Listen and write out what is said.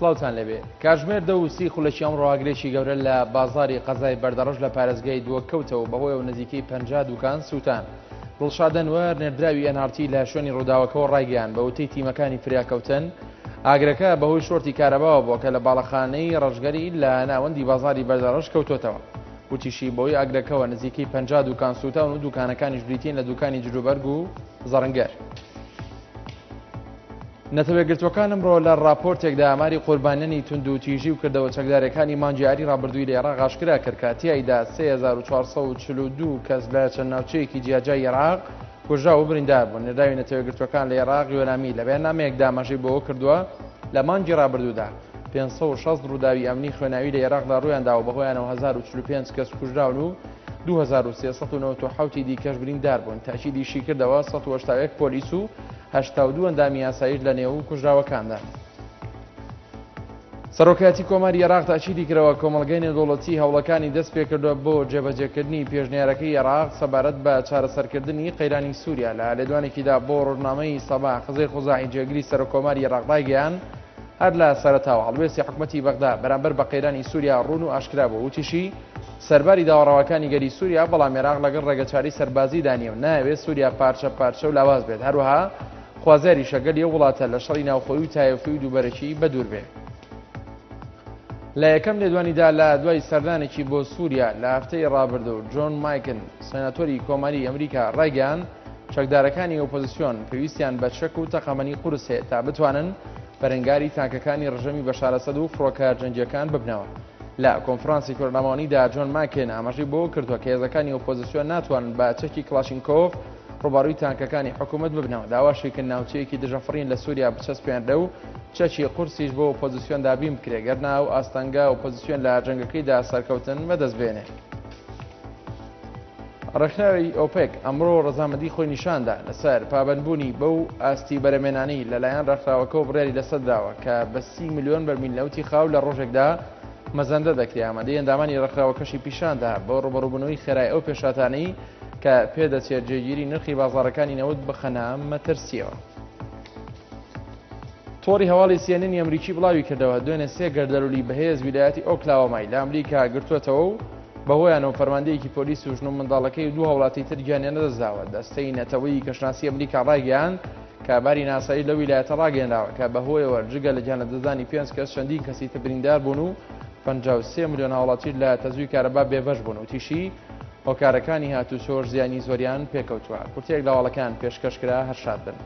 سڵاوتان لەبێ. کاتژمێر 10:30 خولەکی ئەم ڕۆاگرێکی گەورە لە بازاری قەزای بەردەڕەش لە پارێزگای دووەکەوتەوە بەهۆی و نزیکەی 50 دوکان سووتان. دڵشادە نوێر نێردراوی NRT لە شوێنی ڕووداوەکەەوە ڕایگەیان بە وتەی تیمەکانی فریاکەوتن ئاگرەکە بەهۆی شۆرتی کارەباوە بووە کە لە باڵەخانەی ڕەشگەری لە ناوەندی بازاری بەردەڕەش کەوتۆتەوە. وتیشی بۆی ئاگرەکەەوە نزیکەی 50 دوکان سووتان و دوکانەکانیش بریتین لە دوکانی جلوبەرگ و زەڕەنگەر. نەتەوەیەکگرتوەکان ئەمڕۆ لە راپۆرتێکدا ئاماری قوربانیانی تونند و تیژی و کردەوە چەکدارەکانی مانگیاری ڕابردووی لە عێراق ئاشکرا کرد کە تیایدا 3442 کەس لە چەند ناوچەیەکی جیاجای عێراق کوژرا و بریندار بوون. نێردراوی نەتەوەیەکگرتوەکان لە عێراق یۆنامی لە بەیاننامەیەکدا ئاماژەی بۆەوە کردووە لە مانگی ڕابردوودا 560 ڕووداوی ئەمنی خوێناوی لە عێراقدا ڕوویانداوە بەهۆیانەوە 1045 کەس کوژراون و 2397 دیکەش بریندار بوون. تاکیدیشی کردەوە 181 پۆلیس و 82 ئەندامی یاساییش لە نێو کوژراوەکاندا. سەرۆکایەتی کۆماری عێراق تاکیدی کردەوە کۆمەڵگەی نێودەوڵەتی هەوڵەکانی دەست پێ کردووە بۆ جێبەجێکردنی پێشنیارەکەی عێراق سەبارەت بە چارەسەرکردنی قەیرانی سووریا. لە لێدوانێکیدا بۆ ڕۆژنامەی سەبا خزەی خوزاعی جێگری سەرۆکۆماری عێراق ڕایگەیان هەر لە سەرەتاوە هەڵوێستی حکوومەتی بەغدا بەرامبەر بە قەیرانی سووریا ڕوون و ئاشکرا بوو. وتیشی سەرباری داوەڕەوەکانی گەری سووریا بەڵام عێراق لەگەڵ ڕێگەچاری سەربازی دانیە و ناوێت سووریا پارچە پارچە و لاواز بێت. هەروەها خوازیاری شەگەل یە وڵاتە لە شەڕی ناوخۆی و تایەفی و دووبەرەکی بەدوور بێ. لە یەکەم لێدوانیدا لە دوای سەردانێکی بۆ سووریا لە هەفتەی ڕابردوو جۆن مایکن سێناتۆری کۆماری ئەمریکا ڕایگەیان چەکدارەکانی ئۆپۆزیسیۆن پێویستیان بە چەک و تەقەمەنی قورس هەیە تا بتوانن بەرەنگاری تانکەکانی ڕژەمی بەشار ئەسەد و فڕۆکە جەنگیەکان ببنەوە. لە کۆنفرانسی کۆڕنامەوانیدا جۆن مایکن ئاماژەی بۆ کردووە کە هێزەکانی ئۆپۆزیسیۆن ناتوانن بە چەکی کلاشینکۆف ڕووباڕووی تانکەکانی حکوومەت ببنەوە. داواشێکن ناوچەیەکی دژەفڕین لە سووریا بچەسپێنرە و چەکی قورسیش بۆ ئۆپۆزیسیۆن دابین بکرێ گەرنا و ئاستانگا ئۆپۆزیسیۆن لە جەنگەکەیدا سەرکەوتن بەدەست بێنێ. ڕێکخراوی ئۆپێک ئەمڕۆ ڕەزامەندی خۆی نیشاندا لەسەر پابەندبوونی بەو ئاستی بەرەمێنانی لەلایەن ڕێکخراوەکەەوە بڕیاری لەسەرداوە کە بە 30 ملیۆن بەرمیل نەوتی خاو لە ڕۆژێکدا مەزەندە دەکرێت. ئامادەی ئەندامانی ڕێکخراوەکەشی پیشاندا بۆ ڕوبەڕووبوونەوەی خێرای ئەو پێشاتانەی کە پێدەچێت جێگیری نرخی بازاڕەکانی نەوت بخەنە مەترسیەوە. تۆڕی هەواڵی CNN ئەمریکی بڵاوی کردەوە دوێنێ 3 گەردەلوولی بەهێز ویلایەتی ئۆکلاهۆمای لە ئەمریکا گرتووەتەوە و بەهۆیانەوە فەرماندەیەکی پۆلیس و ژن و منداڵەکەی دوو هەوڵاتی تر گیانیان نەدەستداوە. دەستەی نەتەوەی کەشناسی ئەمریکا ڕایگەیاند کە باری ناسایی لە ویلایەتە ڕاگەێنراوە کە بەهۆیەوە جگە لە گیانەدەدانی 5 کەس چەندین کەسی تر بریندار بوون و 53 ملیۆن هاوڵاتی لە تەزوی کارەبا بێبەش بوون و تیشی هۆکارەکانی هاتوچۆش زیانی زۆریان پێکەوتووە. کورتێک لە هەواڵەکان پێشکەشکرا هەرشاد بن.